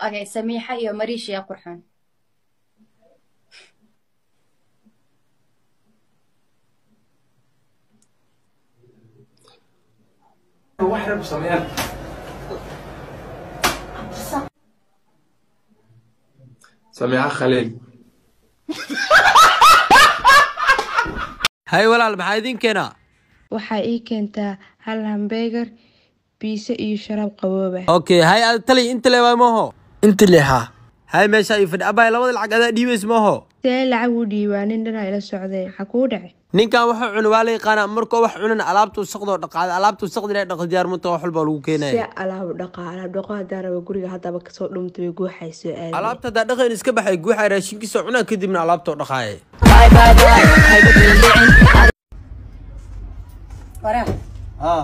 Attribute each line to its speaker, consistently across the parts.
Speaker 1: اوكي سميحة يا مريش يا قرحان.
Speaker 2: واحد سميحة. سميحة خليل.
Speaker 3: هاي ولا المحايدين كنا
Speaker 4: waxaa ii keentaa hal hambeegar biise iyo sharaab qabooba.
Speaker 3: اوكي هاي تلي انت اللي ما هو انت اللي ها هاي ماشي يفد ابا لبد العق هذا ديبس ما هو
Speaker 4: see lacag u dhiibaanin dhanaa ila socday maxaa kuu dhacay
Speaker 3: ninkan wuxuu cun waa la yaqaan markoo wax cunan alaabtu saqdo dhaqaad alaabtu saqdi dhaq diyaar munta wax walba lagu keenay
Speaker 4: si alaab dhaqo hadaan rabo guriga hadaba ka soo dhumtay guuxayso aad
Speaker 3: alaabta dhaqeen iska baxay guuxa raashinkiisa cunaa kadibna alaabta dhaqaayay
Speaker 1: وراه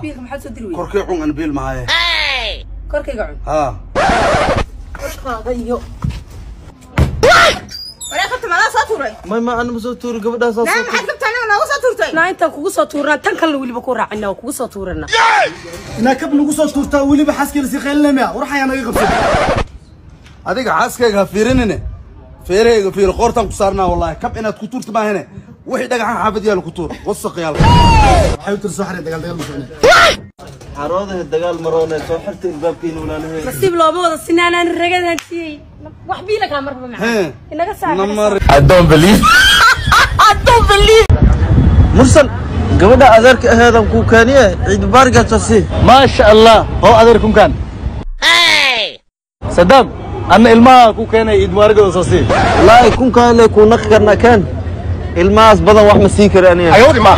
Speaker 1: بيك محل صدروي
Speaker 5: كركي عون أنبيل معايا
Speaker 1: كركي قعد
Speaker 5: غيو
Speaker 1: وراه خدت معنا ساطوري
Speaker 5: ما أنا مسوتور قبل أساس
Speaker 1: لا ما حد قبت أنا ولا ساطورتي لا أنت كوكو ساطورنا تنكل اللي بكون راعنا وكوكو ساطورنا
Speaker 5: أنا كم نقص ساطورتا ولي بحسك اللي سيخلنا ميا وراح أنا يغفل هذيك حاسك غفيرنني فيري في القرطة قصرنا والله كم أنا كتور تبع هنا وحي دقع حافظ يا الكتور وثق يلا حاولت السحر دقال مش هنا حراده الدقال مرونه سحرت الباب كين ولا له
Speaker 1: نصيب لو بوض السنان انا الرجل هاتي وحبي لك مرحبا معك انك ساعه
Speaker 5: نمر
Speaker 2: I don't believe.
Speaker 5: مرسل قبل أذرك هذا كوكانية عيد بارقة تصير ما شاء الله هو أذركم كان صدام أنا الماء كوكانية عيد بارقة تصير لا يكون كان يكون نخرنا كان الماس بدن واحد مسيكر يعني
Speaker 2: أيوة ما.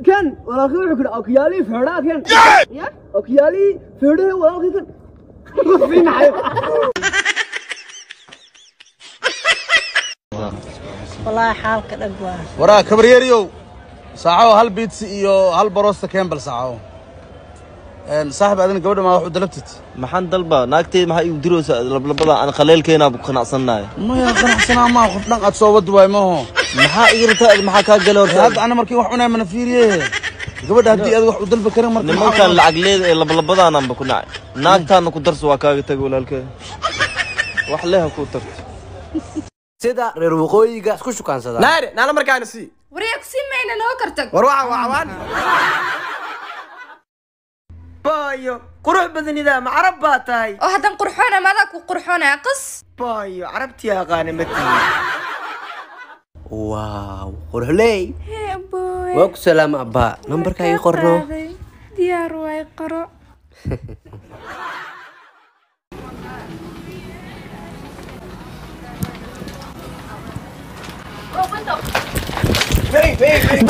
Speaker 5: كان ولا خير كده أكيالي فردا كان أكيالي فردا ولا خير فين حي
Speaker 1: والله حالك دغوا
Speaker 5: ورا كبريريو ساعو هل بيتس iyo hal barosta Campbell saaعو صاحب adina gabadha ma wax u dalabtid
Speaker 6: maxaan dalba naagtay maxay u diroosaa lablabada aan khaleelkeena bu qanacsanaay
Speaker 5: ma ya qanacsanaa ma qof dhan aad soo wad way ma ho
Speaker 6: maxaa igirtaa maxaa ka galo
Speaker 5: hadda ana markii wax cunay mana fiiriye gabadha hadii aad wax u dalba karin markii
Speaker 6: nimankan lacag leed ee lablabadaan aan ku nacay naagtaana ku darso waa kaaga tag walaalkay wax leeha ku tarto
Speaker 3: sida reer waqooyiga isku shukaansada naare nala markaan si
Speaker 1: وريك سيمينا نو كرتك
Speaker 3: war waxa waawaan بايو قروح بدنيدا ما عرب باتاي
Speaker 1: او هدان قرحونا ماذا كو قرحونا قص
Speaker 3: بايو عربتي يا غانمتي واو قروح لي
Speaker 1: يا ابوي
Speaker 3: وك سلام ابا نمبرك اي قرنو
Speaker 1: ديار واي قرو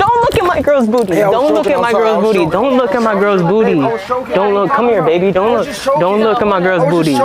Speaker 7: Don't look at my girl's booty. Don't look at my girl's booty. Don't look at my girl's booty. Don't look. Come here, baby. Don't look. Don't look at my girl's booty.